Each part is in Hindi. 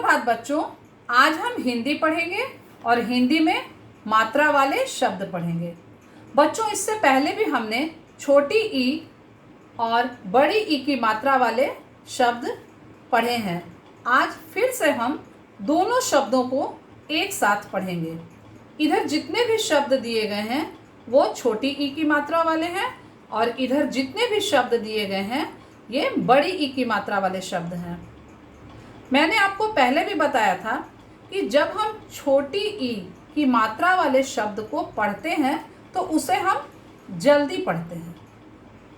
सुप्रभात बच्चों। आज हम हिंदी पढ़ेंगे और हिंदी में मात्रा वाले शब्द पढ़ेंगे। बच्चों, इससे पहले भी हमने छोटी ई और बड़ी ई की मात्रा वाले शब्द पढ़े हैं। आज फिर से हम दोनों शब्दों को एक साथ पढ़ेंगे। इधर जितने भी शब्द दिए गए हैं वो छोटी ई की मात्रा वाले हैं और इधर जितने भी शब्द दिए गए हैं ये बड़ी ई की मात्रा वाले शब्द हैं। मैंने आपको पहले भी बताया था कि जब हम छोटी ई की मात्रा वाले शब्द को पढ़ते हैं तो उसे हम जल्दी पढ़ते हैं,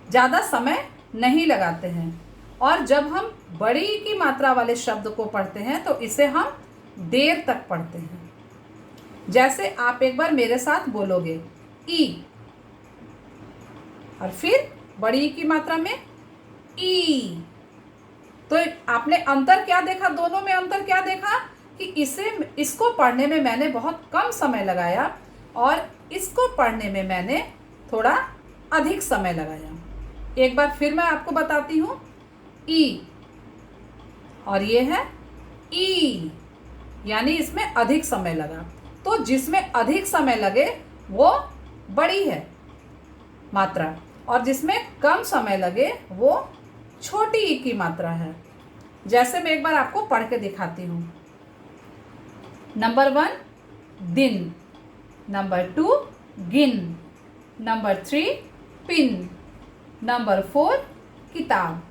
ज़्यादा समय नहीं लगाते हैं, और जब हम बड़ी ई की मात्रा वाले शब्द को पढ़ते हैं तो इसे हम देर तक पढ़ते हैं। जैसे आप एक बार मेरे साथ बोलोगे ई, और फिर बड़ी ई की मात्रा में ई, तो आपने अंतर क्या देखा? दोनों में अंतर क्या देखा कि इसको पढ़ने में मैंने बहुत कम समय लगाया और इसको पढ़ने में मैंने थोड़ा अधिक समय लगाया। एक बार फिर मैं आपको बताती हूँ, ई और ये है ई, यानी इसमें अधिक समय लगा। तो जिसमें अधिक समय लगे वो बड़ी है मात्रा, और जिसमें कम समय लगे वो छोटी ई की मात्रा है। जैसे मैं एक बार आपको पढ़ के दिखाती हूँ। नंबर 1 दिन, नंबर 2 गिन, नंबर 3 पिन, नंबर 4 किताब,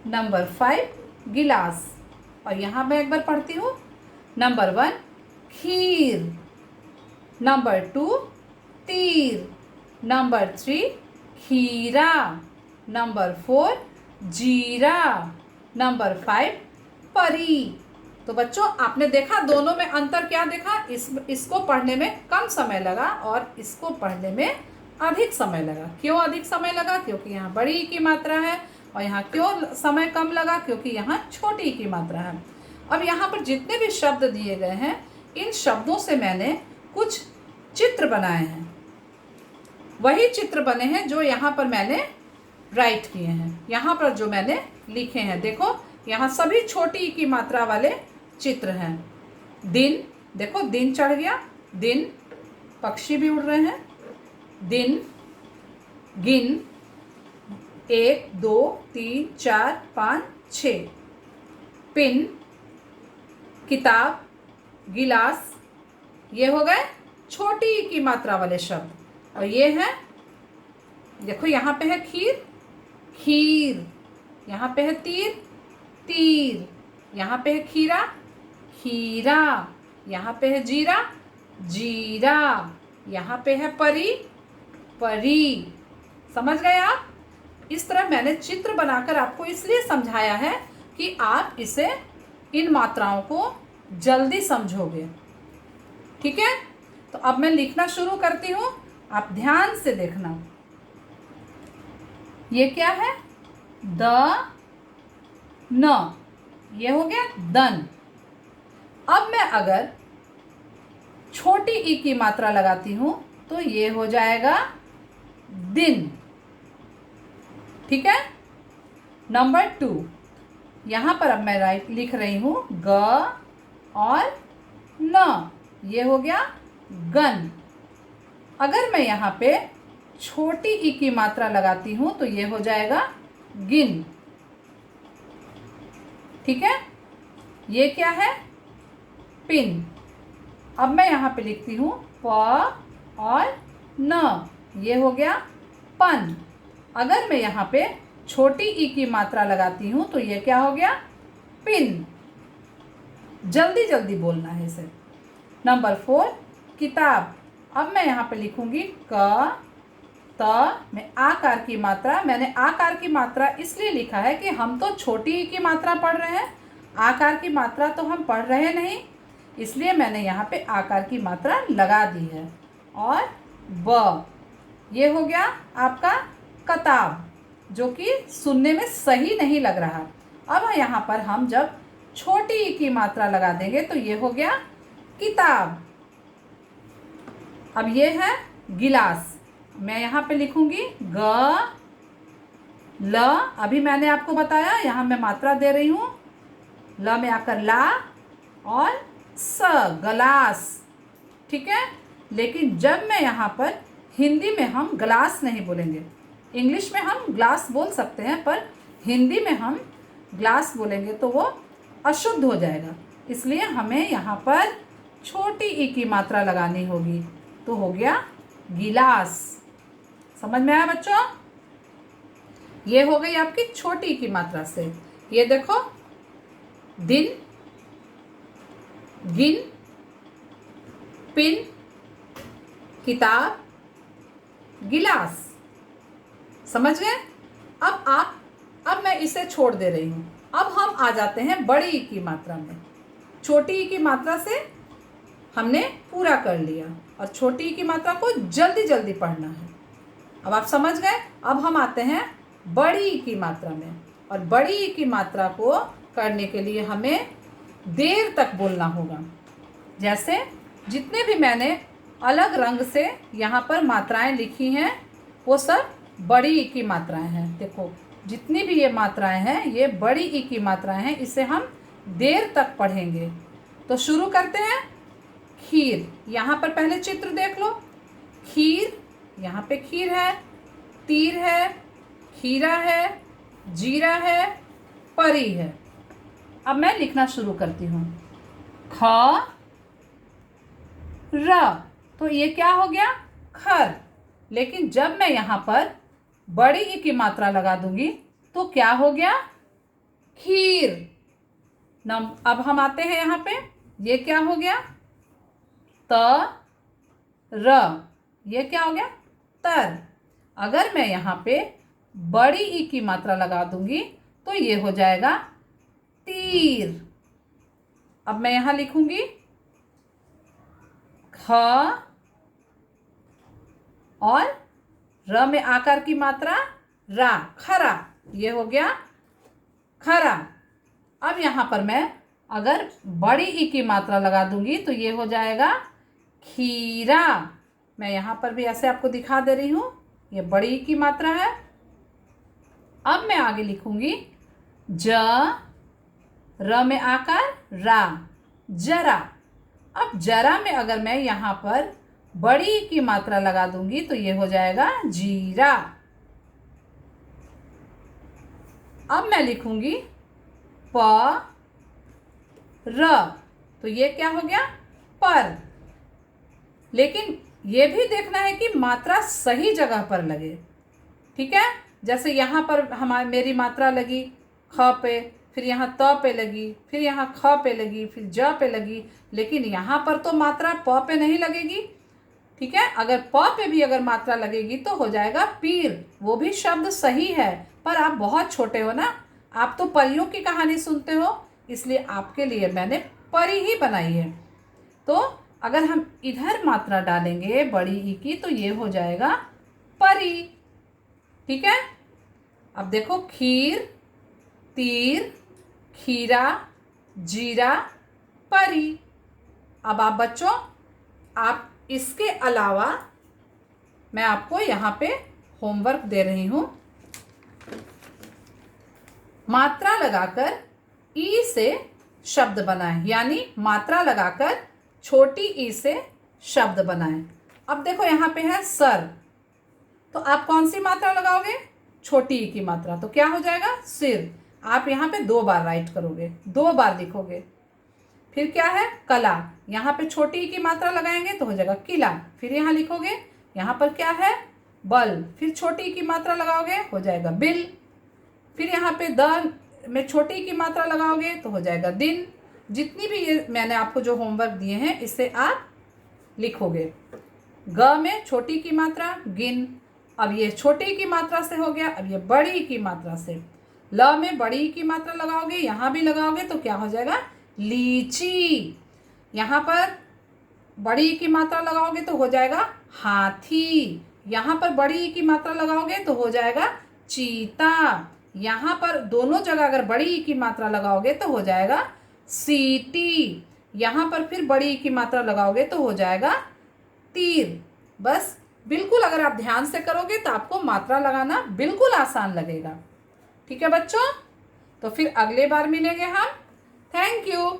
नंबर 5 गिलास। और यहाँ मैं एक बार पढ़ती हूँ। नंबर 1 खीर, नंबर 2 तीर, नंबर 3 खीरा, नंबर 4 जीरा, नंबर 5 परी। तो बच्चों, आपने देखा दोनों में अंतर क्या देखा? इसको पढ़ने में कम समय लगा और इसको पढ़ने में अधिक समय लगा। क्यों अधिक समय लगा? क्योंकि यहाँ बड़ी ई की मात्रा है, और यहाँ क्यों समय कम लगा? क्योंकि यहाँ छोटी ई की मात्रा है। अब यहाँ पर जितने भी शब्द दिए गए हैं इन शब्दों से मैंने कुछ चित्र बनाए हैं। वही चित्र बने हैं जो यहाँ पर मैंने राइट किए हैं, यहाँ पर जो मैंने लिखे हैं। देखो, यहाँ सभी छोटी ई की मात्रा वाले चित्र हैं। दिन, देखो दिन चढ़ गया, दिन, पक्षी भी उड़ रहे हैं। दिन, गिन, 1 2 3 4 5 6, पिन, किताब, गिलास, ये हो गए छोटी ई की मात्रा वाले शब्द। और ये है, देखो यहाँ पे है खीर, खीर, यहाँ पे है तीर, तीर, यहाँ पे है खीरा, खीरा, यहाँ पे है जीरा, जीरा, यहाँ पे है परी, परी। समझ गए आप? इस तरह मैंने चित्र बनाकर आपको इसलिए समझाया है कि आप इसे, इन मात्राओं को जल्दी समझोगे। ठीक है? तो अब मैं लिखना शुरू करती हूँ, आप ध्यान से देखना। ये क्या है? द न, ये हो गया दन। अब मैं अगर छोटी ई की मात्रा लगाती हूं तो ये हो जाएगा दिन। ठीक है? नंबर 2, यहां पर अब मैं लिख रही हूं ग और न, ये हो गया गन। अगर मैं यहाँ पे छोटी ई की मात्रा लगाती हूं तो ये हो जाएगा गिन। ठीक है? ये क्या है? पिन। अब मैं यहाँ पे लिखती हूँ प और न, ये हो गया पन। अगर मैं यहाँ पे छोटी ई की मात्रा लगाती हूँ तो ये क्या हो गया? पिन। जल्दी जल्दी बोलना है इसे। नंबर 4 किताब। अब मैं यहाँ पे लिखूंगी क त में आकार की मात्रा। मैंने आकार की मात्रा इसलिए लिखा है कि हम तो छोटी ई की मात्रा पढ़ रहे हैं, आकार की मात्रा तो हम पढ़ रहे नहीं, इसलिए मैंने यहाँ पे आकार की मात्रा लगा दी है। और ब, ये हो गया आपका कताब, जो कि सुनने में सही नहीं लग रहा। अब यहाँ पर हम जब छोटी ई की मात्रा लगा देंगे तो ये हो गया किताब। अब ये है गिलास। मैं यहाँ पे लिखूंगी ग ल। अभी मैंने आपको बताया यहाँ मैं मात्रा दे रही हूँ, ल में आकर ला और स गलास। ठीक है, लेकिन जब मैं यहाँ पर हिंदी में हम ग्लास नहीं बोलेंगे। इंग्लिश में हम ग्लास बोल सकते हैं, पर हिंदी में हम ग्लास बोलेंगे तो वो अशुद्ध हो जाएगा। इसलिए हमें यहाँ पर छोटी ई की मात्रा लगानी होगी। तो हो गया गिलास। समझ में आया बच्चों? ये हो गई आपकी छोटी ई की मात्रा से। ये देखो, दिन, गिन, पिन, किताब, गिलास। समझ गए? अब मैं इसे छोड़ दे रही हूँ। अब हम आ जाते हैं बड़ी ई की मात्रा में। छोटी ई की मात्रा से हमने पूरा कर लिया और छोटी ई की मात्रा को जल्दी जल्दी पढ़ना है। अब आप समझ गए? अब हम आते हैं बड़ी ई की मात्रा में, और बड़ी ई की मात्रा को करने के लिए हमें देर तक बोलना होगा। जैसे जितने भी मैंने अलग रंग से यहाँ पर मात्राएं लिखी हैं वो सब बड़ी ई की मात्राएं हैं। देखो, जितनी भी ये मात्राएं हैं ये बड़ी ई की मात्राएं हैं। इसे हम देर तक पढ़ेंगे। तो शुरू करते हैं। खीर, यहाँ पर पहले चित्र देख लो। खीर, यहाँ पे खीर है, तीर है, खीरा है, जीरा है, परी है। अब मैं लिखना शुरू करती हूँ। ख र, तो ये क्या हो गया? खर। लेकिन जब मैं यहाँ पर बड़ी ई की मात्रा लगा दूंगी तो क्या हो गया? खीर। अब हम आते हैं यहाँ पे। ये क्या हो गया? त र, ये क्या हो गया? तर। अगर मैं यहाँ पे बड़ी ई की मात्रा लगा दूंगी तो ये हो जाएगा तीर। अब मैं यहाँ लिखूंगी ख और र में आकार की मात्रा रा, खरा। ये हो गया खरा। अब यहाँ पर मैं अगर बड़ी ई की मात्रा लगा दूंगी तो ये हो जाएगा खीरा। मैं यहाँ पर भी ऐसे आपको दिखा दे रही हूँ, ये बड़ी ई की मात्रा है। अब मैं आगे लिखूंगी ज, र में आकार रा, जरा। अब जरा में अगर मैं यहाँ पर बड़ी ई की मात्रा लगा दूंगी तो ये हो जाएगा जीरा। अब मैं लिखूंगी प र, तो ये क्या हो गया? पर। लेकिन ये भी देखना है कि मात्रा सही जगह पर लगे। ठीक है, जैसे यहाँ पर मेरी मात्रा लगी ख पे, फिर यहाँ त पे लगी, फिर यहाँ ख पे लगी, फिर ज पे लगी, लेकिन यहाँ पर तो मात्रा प पे नहीं लगेगी। ठीक है, अगर प पे भी अगर मात्रा लगेगी तो हो जाएगा पीर। वो भी शब्द सही है, पर आप बहुत छोटे हो ना, आप तो परियों की कहानी सुनते हो, इसलिए आपके लिए मैंने परी ही बनाई है। तो अगर हम इधर मात्रा डालेंगे बड़ी ई की तो ये हो जाएगा परी। ठीक है, अब देखो खीर, तीर, खीरा, जीरा, परी। अब आप बच्चों, आप इसके अलावा मैं आपको यहाँ पे होमवर्क दे रही हूँ। मात्रा लगाकर ई से शब्द बनाएं, यानी मात्रा लगाकर छोटी ई से शब्द बनाएं। अब देखो यहाँ पे है सर, तो आप कौन सी मात्रा लगाओगे? छोटी ई की मात्रा। तो क्या हो जाएगा? सिर। आप यहाँ पे 2 बार राइट करोगे, 2 बार लिखोगे। फिर क्या है? कला, यहाँ पे छोटी ई की मात्रा लगाएंगे तो हो जाएगा किला। फिर यहाँ लिखोगे, यहाँ पर क्या है? बल। फिर छोटी ई की मात्रा लगाओगे, हो जाएगा बिल। फिर यहाँ पे द में छोटी ई की मात्रा लगाओगे तो हो जाएगा दिन। जितनी भी ये मैंने आपको जो होमवर्क दिए हैं इसे आप लिखोगे। ग में छोटी की मात्रा गिन। अब ये छोटी की मात्रा से हो गया, अब ये बड़ी की मात्रा से। ल में बड़ी की मात्रा लगाओगे, यहाँ भी लगाओगे तो क्या हो जाएगा? लीची। यहाँ पर बड़ी की मात्रा लगाओगे तो हो जाएगा हाथी। यहाँ पर बड़ी की मात्रा लगाओगे तो हो जाएगा चीता। यहाँ पर दोनों जगह अगर बड़ी की मात्रा लगाओगे तो हो जाएगा सीटी। यहाँ पर फिर बड़ी की मात्रा लगाओगे तो हो जाएगा तीर। बस बिल्कुल अगर आप ध्यान से करोगे तो आपको मात्रा लगाना बिल्कुल आसान लगेगा। ठीक है बच्चों, तो फिर अगले बार मिलेंगे हम। Thank you.